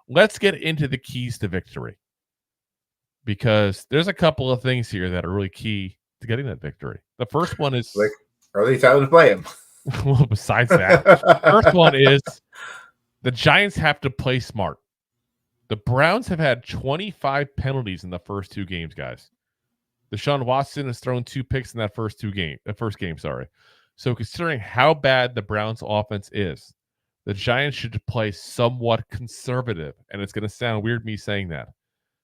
let's get into the keys to victory, because there's a couple of things here that are really key to getting that victory. The first one is like, are they time to play him? well, besides that, first one is the Giants have to play smart. The Browns have had 25 penalties in the first two games, guys. Deshaun Watson has thrown 2 picks in that first game. So considering how bad the Browns offense is, the Giants should play somewhat conservative. And it's going to sound weird me saying that,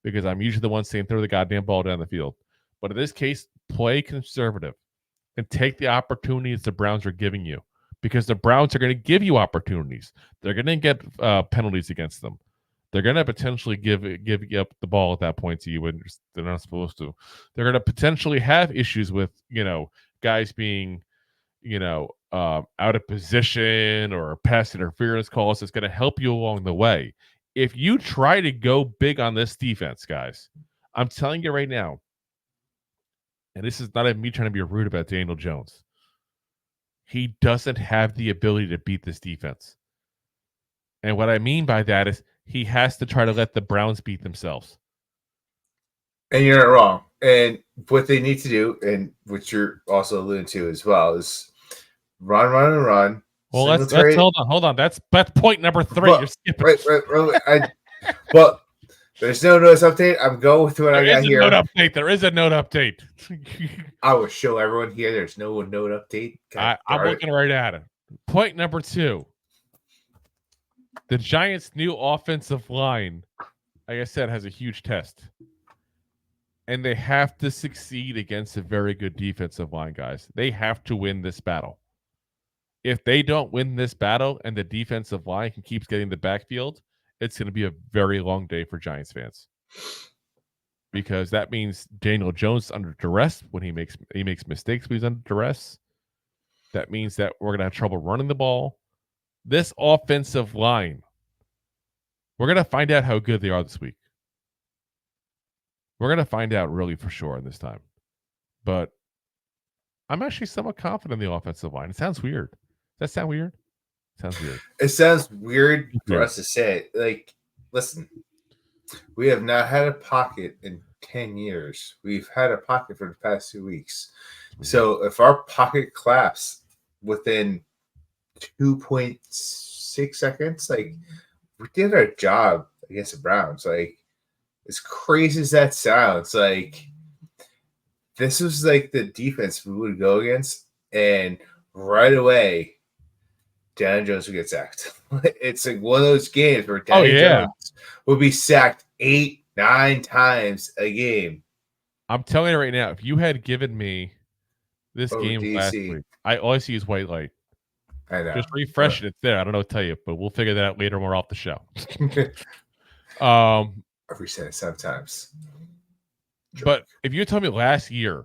because I'm usually the one saying throw the goddamn ball down the field. But in this case, play conservative and take the opportunities the Browns are giving you, because the Browns are going to give you opportunities. They're going to get penalties against them. They're going to potentially give up the ball at that point to you when they're not supposed to. They're going to potentially have issues with, guys being, out of position or pass interference calls. It's going to help you along the way. If you try to go big on this defense, guys, I'm telling you right now, and this is not me trying to be rude about Daniel Jones, he doesn't have the ability to beat this defense. And what I mean by that is he has to try to let the Browns beat themselves. And you're not wrong. And what they need to do, and what you're also alluding to as well, is run. Well, let's hold on. That's point number 3. But, you're skipping. Right. But there's no notice update. I'm going with what I got here. There is a note update. I will show everyone here. There's no note update. I'm looking right at it. Point number 2. The Giants' new offensive line, like I said, has a huge test. And they have to succeed against a very good defensive line, guys. They have to win this battle. If they don't win this battle and the defensive line keeps getting the backfield, it's going to be a very long day for Giants fans. Because that means Daniel Jones is under duress when he makes mistakes when he's under duress. That means that we're going to have trouble running the ball. This offensive line, we're going to find out how good they are this week. We're going to find out really for sure this time. But I'm actually somewhat confident in the offensive line. It sounds weird. Does that sound weird? Sounds weird. It sounds weird for us to say it. Like, listen, we have not had a pocket in 10 years. We've had a pocket for the past 2 weeks. So if our pocket collapsed within 2.6 seconds, like, we did our job against the Browns. Like, as crazy as that sounds, like, this was like the defense we would go against, and right away, Daniel Jones would get sacked. It's like one of those games where Daniel Jones would be sacked 8-9 times a game. I'm telling you right now, if you had given me this game last week, all I see is white light. I know. Just refresh it. It's there. I don't know what to tell you, but we'll figure that out later when we're off the show. I've reset it sometimes. But if you told me last year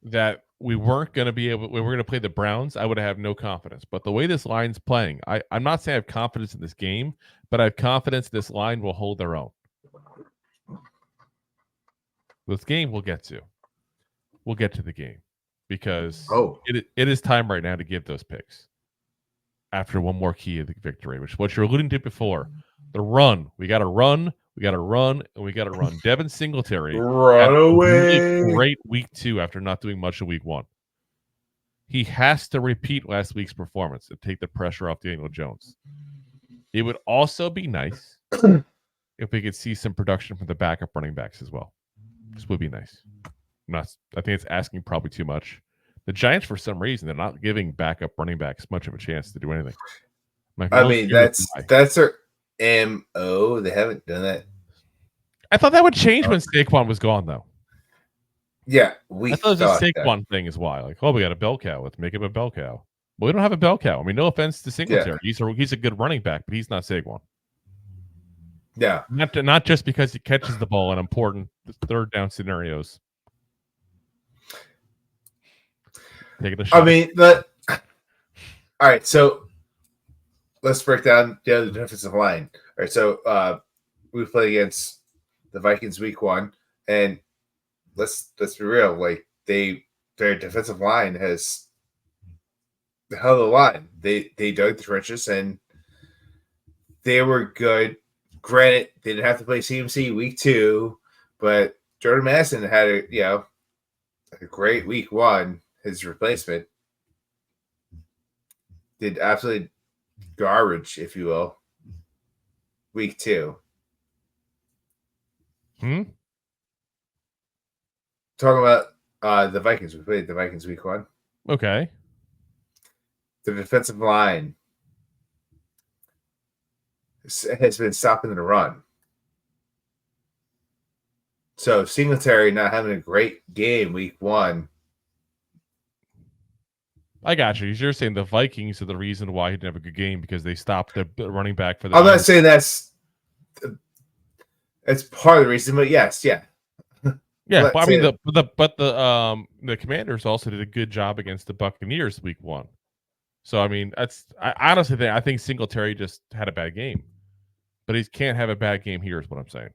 that we weren't going to be able, we were going to play the Browns, I would have no confidence. But the way this line's playing, I'm not saying I have confidence in this game, but I have confidence this line will hold their own. This game we'll get to. We'll get to the game because it is time right now to give those picks after one more key of the victory, which is what you're alluding to before. The run. We got to run. We got to run, and we got to run. Devin Singletary run away. Really great week 2 after not doing much of week 1. He has to repeat last week's performance and take the pressure off Daniel Jones. It would also be nice if we could see some production from the backup running backs as well. This would be nice. I think it's asking probably too much. The Giants, for some reason, they're not giving backup running backs much of a chance to do anything. I mean, that's their MO. They haven't done that. I thought that would change when Saquon was gone, though. Yeah, I thought it was a Saquon thing is why. Like, we got a bell cow. Let's make him a bell cow. Well, we don't have a bell cow. I mean, no offense to Singletary. Yeah. He's a good running back, but he's not Saquon. Yeah. Not just because he catches the ball in important third down scenarios. Taking a shot. I mean, all right, so let's break down the other defensive line. All right, so we played against the Vikings week 1, and let's be real. Like, their defensive line has held the line. They dug the trenches, and they were good Granted, they didn't have to play CMC week 2, but Jordan Madison had a great week 1. His replacement did absolutely garbage, if you will, week 2. Talking about the Vikings. We played the Vikings week 1. Okay. The defensive line has been stopping the run. So Singletary not having a great game week 1. I got you. You're saying the Vikings are the reason why he didn't have a good game because they stopped the running back for the. I'm not saying that's part of the reason, but yes, yeah. Yeah, but I mean the Commanders also did a good job against the Buccaneers week 1. So I mean I honestly think Singletary just had a bad game, but he can't have a bad game here. Is what I'm saying.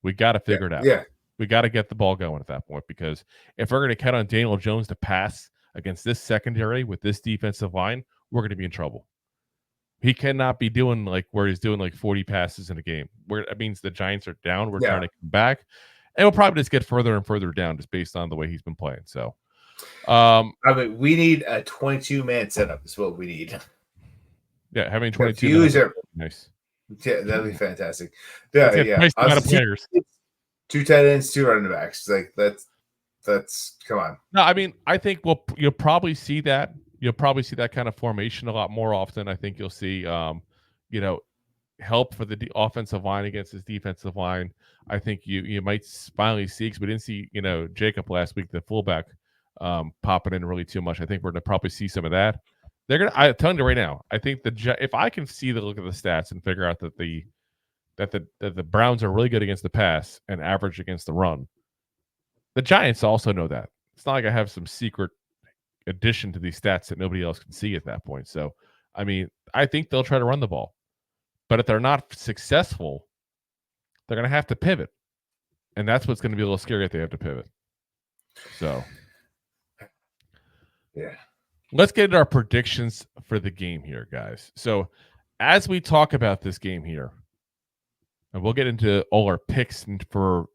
We got to figure it out. Yeah, we got to get the ball going at that point because if we're going to count on Daniel Jones to pass against this secondary with this defensive line, we're going to be in trouble. He cannot be doing where he's doing 40 passes in a game. Where it means the Giants are down. We're trying to come back. And we'll probably just get further and further down just based on the way he's been playing. So, I mean, we need a 22-man setup is what we need. Yeah, having 22 are nice. Yeah, that'd be fantastic. Yeah. Nice players. 2 tight ends, 2 running backs. That's come on. No, I mean, I think you'll probably see that. You'll probably see that kind of formation a lot more often. I think you'll see, help for the offensive line against his defensive line. I think you might finally see, because we didn't see, Jacob last week, the fullback, popping in really too much. I think we're going to probably see some of that. I'm telling you right now, I think if I can look at the stats and figure out that the Browns are really good against the pass and average against the run, the Giants also know that. It's not like I have some secret addition to these stats that nobody else can see at that point. So, I mean, I think they'll try to run the ball. But if they're not successful, they're going to have to pivot. And that's what's going to be a little scary if they have to pivot. So, yeah. Let's get into our predictions for the game here, guys. So, as we talk about this game here, and we'll get into all our picks for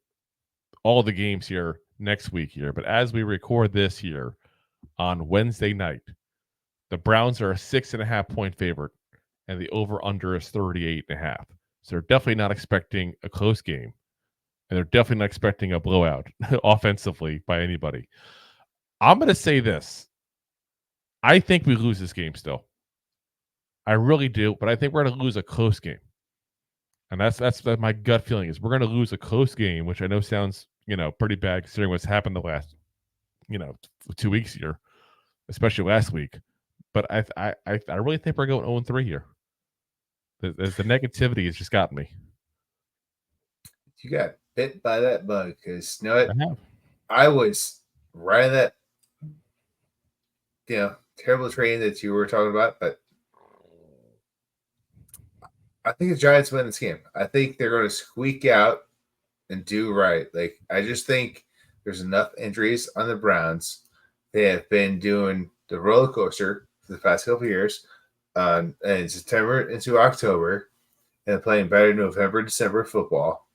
all the games here next week here, but as we record this here on Wednesday night, the Browns are a 6.5 point favorite, and the over-under is 38.5. So they're definitely not expecting a close game, and they're definitely not expecting a blowout offensively by anybody. I'm going to say this. I think we lose this game still. I really do, but I think we're going to lose a close game. And that's my gut feeling is we're going to lose a close game, which I know sounds, pretty bad considering what's happened the last, 2 weeks here, especially last week. But I really think we're going 0-3 here. The negativity has just gotten me. You got bit by that bug because I was right in that terrible train that you were talking about, but I think the Giants win this game. I think they're going to squeak out and do right. I just think there's enough injuries on the Browns. They have been doing the roller coaster for the past couple of years, and September into October, and playing better November, December football.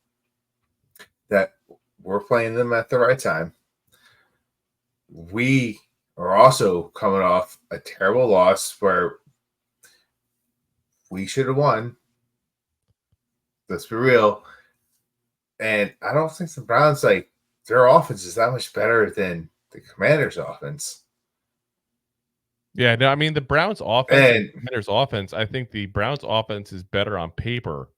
That we're playing them at the right time. We are also coming off a terrible loss where we should have won. Let's be real. And I don't think the Browns, their offense is that much better than the Commanders' offense. Yeah, no, I mean, the Browns' offense and the Commanders' offense, I think the Browns' offense is better on paper,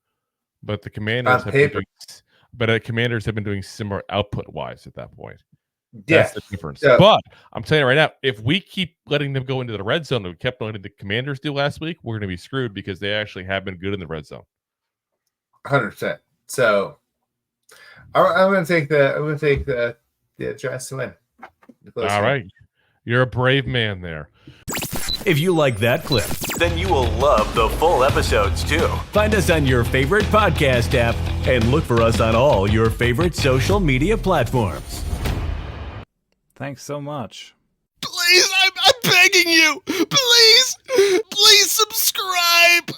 but the Commanders have been doing similar output-wise at that point. That's the difference. But I'm telling you right now, if we keep letting them go into the red zone, and we kept letting the Commanders do last week, we're going to be screwed because they actually have been good in the red zone. 100%. So I'm going to take the Giants to win. All right, you're a brave man there. If you like that clip, then you will love the full episodes too. Find us on your favorite podcast app and look for us on all your favorite social media platforms. Thanks so much. Please, I'm begging you. Please subscribe.